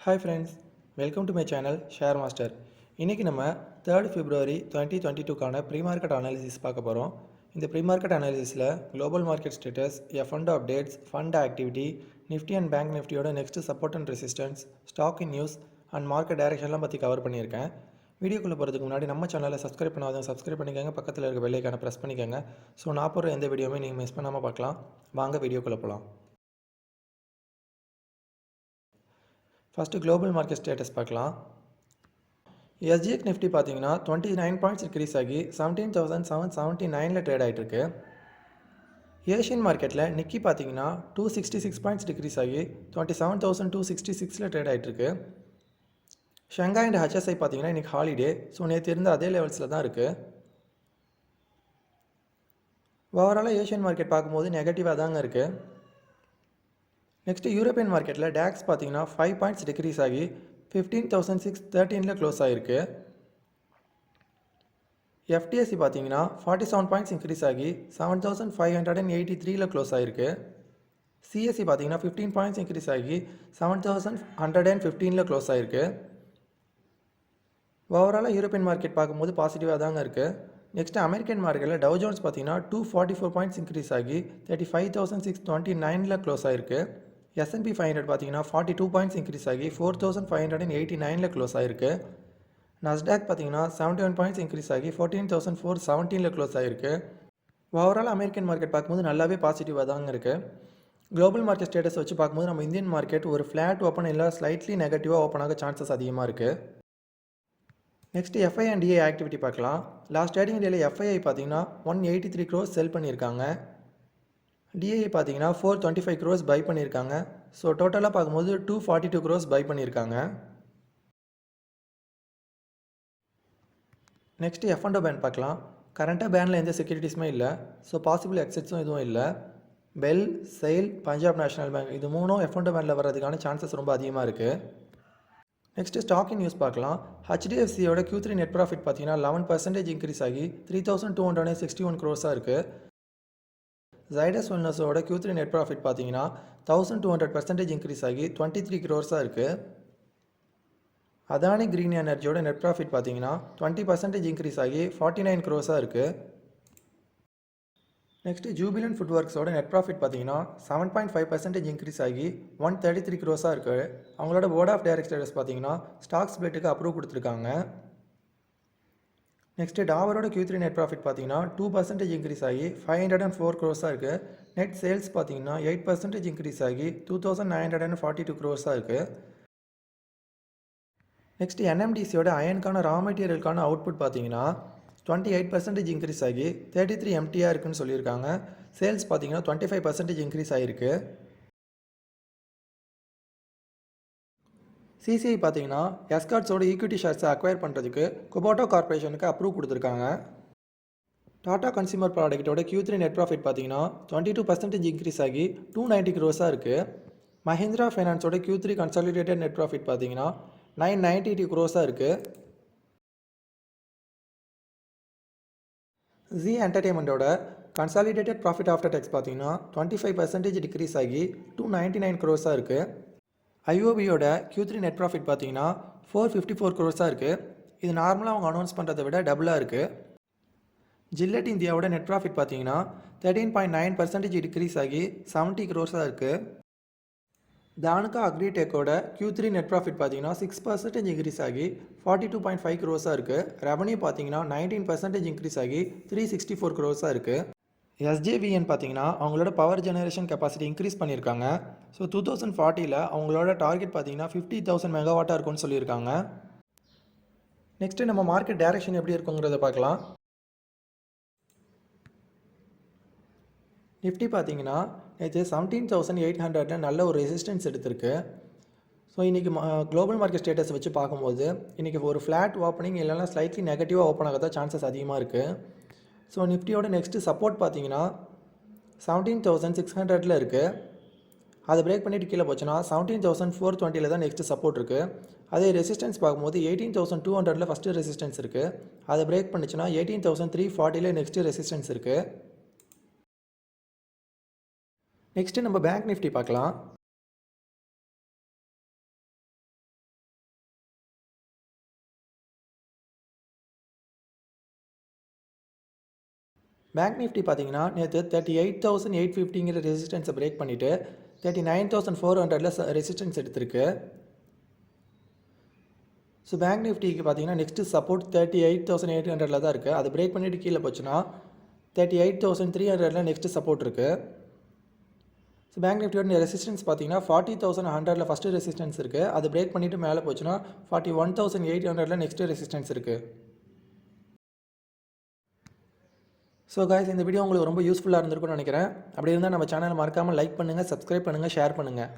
Hi friends, welcome to my channel Share Master. இன்னைக்கு நம்ம 3rd February 2022 கான pre-market analysis பார்க்க போறோம். இந்த pre-market analysisல global market status, F&O updates, fund activity, Nifty and Bank Niftyயோட next support and resistance, stock in news and market directionலாம் பத்தி cover பண்ணியிருக்கேன். வீடியோக்குள்ள போறதுக்கு முன்னாடி நம்ம சேனலை சப்ஸ்கிரைப் பண்ணாதவங்க சப்ஸ்கிரைப் பண்ணிக்கங்க, பக்கத்துல இருக்க பெல் ஐகானை பிரஸ் பண்ணிக்கங்க. ஸோ நான் போடுற எந்த வீடியோவுமே நீங்கள் மிஸ் பண்ணாமல் பார்க்கலாம். வாங்க வீடியோக்குள்ள போகலாம். ஃபஸ்ட்டு குளோபல் மார்க்கெட் ஸ்டேட்டஸ் பார்க்கலாம். SGX நிஃப்டி பார்த்தீங்கன்னா 29 பாயிண்ட்ஸ் இன்க்ரீஸ் ஆகி 17,779 ட்ரேட் ஆகிட்டு இருக்கு. ஏஷியன் மார்க்கெட்டில் நிக்கி பார்த்தீங்கன்னா 266 பாயிண்ட்ஸ் டிக்ரீஸ் ஆகி 27,266 ட்ரேட் ஆகிட்டு இருக்கு. ஷங்காய் அண்ட் HSI பார்த்தீங்கன்னா இன்றைக்கி ஹாலிடே, ஸோ நேற்று இருந்த அதே லெவல்ஸில் தான் இருக்குது. ஓவராலாக ஏஷியன் மார்க்கெட் பார்க்கும்போது நெகட்டிவாக தாங்க இருக்குது. நெக்ஸ்ட்டு யூரோப்பியன் மார்க்கெட்டில் டேக்ஸ் பார்த்தீங்கன்னா 5 பாயிண்ட்ஸ் டிக்ரீஸ் ஆகி 15,613 க்ளோஸ் ஆகிருக்கு. FTSE பார்த்தீங்கன்னா 47 பாயிண்ட்ஸ் இன்க்ரீஸ் ஆகி 7,583 க்ளோஸ் ஆகிருக்கு. CSE பார்த்தீங்கன்னா 15 பாயிண்ட்ஸ் இன்க்ரீஸ் ஆகி 7,115 க்ளோஸ் ஆகிருக்கு. ஓவராலாக யூரோப்பியன் மார்க்கெட் பார்க்கும்போது பாசிட்டிவாக தாங்க இருக்குது. நெக்ஸ்ட்டு அமெரிக்கன் மார்க்கெட்டில் டவ் ஜோன்ஸ் பார்த்தீங்கன்னா 244 பாயிண்ட்ஸ் இன்க்ரீஸ் ஆகி 35,629 க்ளோஸ் ஆகிருக்கு. S&P 500 பார்த்தீங்கன்னா 42 பாயிண்ட்ஸ் இன்க்ரீஸ் ஆகி 4,589 க்ளோஸ் ஆகிருக்கு. நஸ்டாக் பார்த்தீங்கன்னா 71 பாயிண்ட்ஸ் இன்க்ரீஸ் ஆகி 14,417 க்ளோஸ் ஆகிருக்கு. ஓவரால் அமெரிக்கன் மார்க்கெட் பார்க்கும்போது நல்லாவே பாசிட்டிவாக தாங்க இருக்குது. குளோபல் மார்க்கெட் ஸ்டேட்டஸ் வச்சு பார்க்கும்போது நம்ம இந்தியன் மார்க்கெட் ஒரு ஃப்ளாட் ஓப்பன் இல்லை ஸ்லைட்லி நெகட்டிவாக ஓப்பன் ஆக சான்சஸ் அதிகமாக இருக்குது. Next FI and DI activity பார்க்கலாம். லாஸ்ட் ட்ரேடிங் டேயில் FII பார்த்தீங்கன்னா 183 க்ரோஸ் செல் பண்ணியிருக்காங்க. DI பார்த்தீங்கன்னா 425 க்ரோஸ் பை பண்ணியிருக்காங்க. ஸோ டோட்டலாக பார்க்கும்போது 242 க்ரோஸ் பை பண்ணியிருக்காங்க. நெக்ஸ்ட்டு F&O பேன் பார்க்கலாம். கரண்ட்டாக பேனில் எந்த செக்யூரிட்டிஸுமே இல்லை, ஸோ பாசிபிள் எக்ஸிட்ஸும் எதுவும் இல்லை. Bell, sail, Punjab national bank இது மூணும் F&O பேனில் வர்றதுக்கான சான்சஸ் ரொம்ப அதிகமாக இருக்குது. நெக்ஸ்ட்டு ஸ்டாக் இன் நியூஸ் பார்க்கலாம். HDFCயோட Q3 நெட் ப்ராஃபிட் பார்த்தீங்கன்னா 11% இன்க்ரீஸ் ஆகி 3,261 க்ரோஸாக இருக்குது. ஜைடஸ் வெல்னஸோட Q3 நெட் ப்ராஃபிட் பார்த்தீங்கன்னா 1,200% இன்க்ரீஸ் ஆகி 23 க்ரோஸாக இருக்குது. அதானி கிரீன் எனர்ஜியோட நெட் ப்ராஃபிட் பார்த்தீங்கன்னா 20% இன்க்ரீஸ் ஆகி 49 க்ரோஸாக இருக்குது. நெக்ஸ்ட்டு ஜூபிலண்ட் ஃபுட்வொர்க்ஸோட நெட் ப்ராஃபிட் பார்த்தீங்கன்னா 7.5% இன்க்ரீஸ் ஆகி 133 க்ரோஸாக இருக்குது. அவங்களோட போர்ட் ஆஃப் டைரக்டர்ஸ் பார்த்தீங்கன்னா ஸ்டாக் ஸ்பிளிட்டுக்கு அப்ரூவ் கொடுத்துருக்காங்க. நெக்ஸ்ட்டு டாவரோட Q3 நெட் ப்ராஃபிட் பார்த்தீங்கன்னா 2% இன்க்ரீஸ் ஆகி 504 க்ரோஸாக இருக்குது. நெட் சேல்ஸ் பார்த்தீங்கன்னா 8% இன்க்ரீஸ் ஆகி 2,942 க்ரோஸாக இருக்குது. நெக்ஸ்ட்டு NMDCயோட அயனுக்கான ரா மெட்டீரியலுக்கான அவுட்புட் பார்த்தீங்கன்னா 28% இன்க்ரீஸ் ஆகி 33 MTயாக இருக்குன்னு சொல்லியிருக்காங்க. சேல்ஸ் பார்த்தீங்கன்னா 25% இன்க்ரீஸ் ஆகிருக்கு. CCI பார்த்தீங்கன்னா எஸ்கார்ட்ஸோட ஈக்விட்டி ஷேர்ஸை அக்வயர் பண்ணுறதுக்கு குபோட்டோ கார்பரேஷனுக்கு அப்ரூவ் கொடுத்துருக்காங்க. டாடா கன்சியூமர் ப்ராடக்ட்டோட Q3 நெட் ப்ராஃபிட் பார்த்தீங்கன்னா 22% இன்க்ரீஸ் ஆகி 290 க்ரோஸாக இருக்குது. மஹிந்திரா ஃபைனான்ஸோட Q3 கன்சாலிடேட்டட் நெட் ப்ராஃபிட் பார்த்தீங்கன்னா 992 க்ரோஸாக இருக்குது. ஜி என்டர்டெயின்மெண்ட்டோட கன்சாலிடேட்டட் ப்ராஃபிட் ஆஃப்டர் டேக்ஸ் பார்த்தீங்கன்னா 25% டிக்ரீஸ் ஆகி 299 க்ரோஸாக இருக்குது. IOBயோட Q3 நெட் ப்ராஃபிட் பார்த்தீங்கன்னா 454 க்ரோஸாக இருக்குது. இது நார்மலாக அவங்க அனௌன்ஸ் பண்ணுறதை விட டபுளாக இருக்குது. ஜில்லட் இந்தியாவோட நெட் ப்ராஃபிட் பார்த்தீங்கன்னா 13.9% டிக்ரீஸ் ஆகி 70 க்ரோஸாக இருக்குது. தானுகா அக்ரிடெக்கோட Q3 நெட் ப்ராஃபிட் பார்த்தீங்கன்னா 6% இன்க்ரீஸ் ஆகி 42.5 க்ரோஸாக இருக்குது. ரெவன்யூ பார்த்தீங்கன்னா 19% இன்க்ரீஸ் ஆகி 364 க்ரோஸாக இருக்குது. SJVN பார்த்தீங்கன்னா அவங்களோட பவர் ஜெனரேஷன் கெப்பாசிட்டி இன்க்ரீஸ் பண்ணியிருக்காங்க. ஸோ 2040 அவங்களோட டார்கெட் பார்த்தீங்கன்னா 50,000 மெகாவாட்டாக இருக்கும்னு சொல்லியிருக்காங்க. நெக்ஸ்ட்டு நம்ம மார்க்கெட் டைரக்ஷன் எப்படி இருக்குங்கிறத பார்க்கலாம். நிஃப்டி பார்த்தீங்கன்னா நேற்று 17,800 நல்ல ஒரு ரெசிஸ்டன்ஸ் எடுத்திருக்கு. ஸோ இன்றைக்கி குளோபல் மார்க்கெட் ஸ்டேட்டஸ் வச்சு பார்க்கும்போது இன்றைக்கி ஒரு ஃப்ளாட் ஓப்பனிங் இல்லைனா ஸ்லைட்லி நெகட்டிவாக ஓப்பன் ஆக தான் சான்சஸ் அதிகமாக இருக்குது. ஸோ நிஃப்டியோட நெக்ஸ்ட்டு சப்போர்ட் பார்த்தீங்கன்னா 17,600 இருக்குது. அதை பிரேக் பண்ணிவிட்டு கீழே போச்சுன்னா 17,420 தான் நெக்ஸ்ட்டு சப்போர்ட் இருக்குது. அதே ரெசிஸ்டன்ஸ் பார்க்கும்போது 18,200 ஃபஸ்ட்டு ரெசிஸ்டன்ஸ் இருக்குது. அதை பிரேக் பண்ணிச்சுன்னா 18,340 நெக்ஸ்ட்டு ரெசிஸ்டன்ஸ் இருக்குது. நெக்ஸ்ட்டு நம்ம பேங்க் நிஃப்டி பார்க்கலாம். பேங்க் நிஃப்டி பார்த்தீங்கன்னா நேற்று 38,850ங்கிற ரெசிஸ்டன்ஸை பிரேக் பண்ணிவிட்டு 39,400ல் ரெசிஸ்டன்ஸ் எடுத்திருக்கு. ஸோ பேங்க் நிஃப்டிக்கு பார்த்தீங்கன்னா நெக்ஸ்ட்டு சப்போர்ட் 38,800ல் தான் இருக்குது. அது பிரேக் பண்ணிவிட்டு கீழே போச்சுன்னா 38,300ல் நெக்ஸ்ட்டு சப்போர்ட் இருக்குது. ஸோ பேங்க் நிஃப்டியோட ரெசிஸ்டன்ஸ் பார்த்தீங்கன்னா 40,100ல் ஃபஸ்ட்டு ரெசிஸ்டன்ஸ் இருக்குது. அது பிரேக் பண்ணிவிட்டு மேலே போச்சுன்னா 41,800ல் நெக்ஸ்ட்டு ரெசிஸ்டன்ஸ் இருக்குது. ஸோ காய்ஸ், இந்த வீடியோ உங்களுக்கு ரொம்ப யூஸ்ஃபுல்லாக இருந்திருக்கும்னு நினைக்கிறேன். அப்படி இருந்தால் நம்ம சேனலை மறக்காமல் லைக் பண்ணுங்கள், சப்ஸ்கிரைப் பண்ணுங்கள், ஷேர் பண்ணுங்கள்.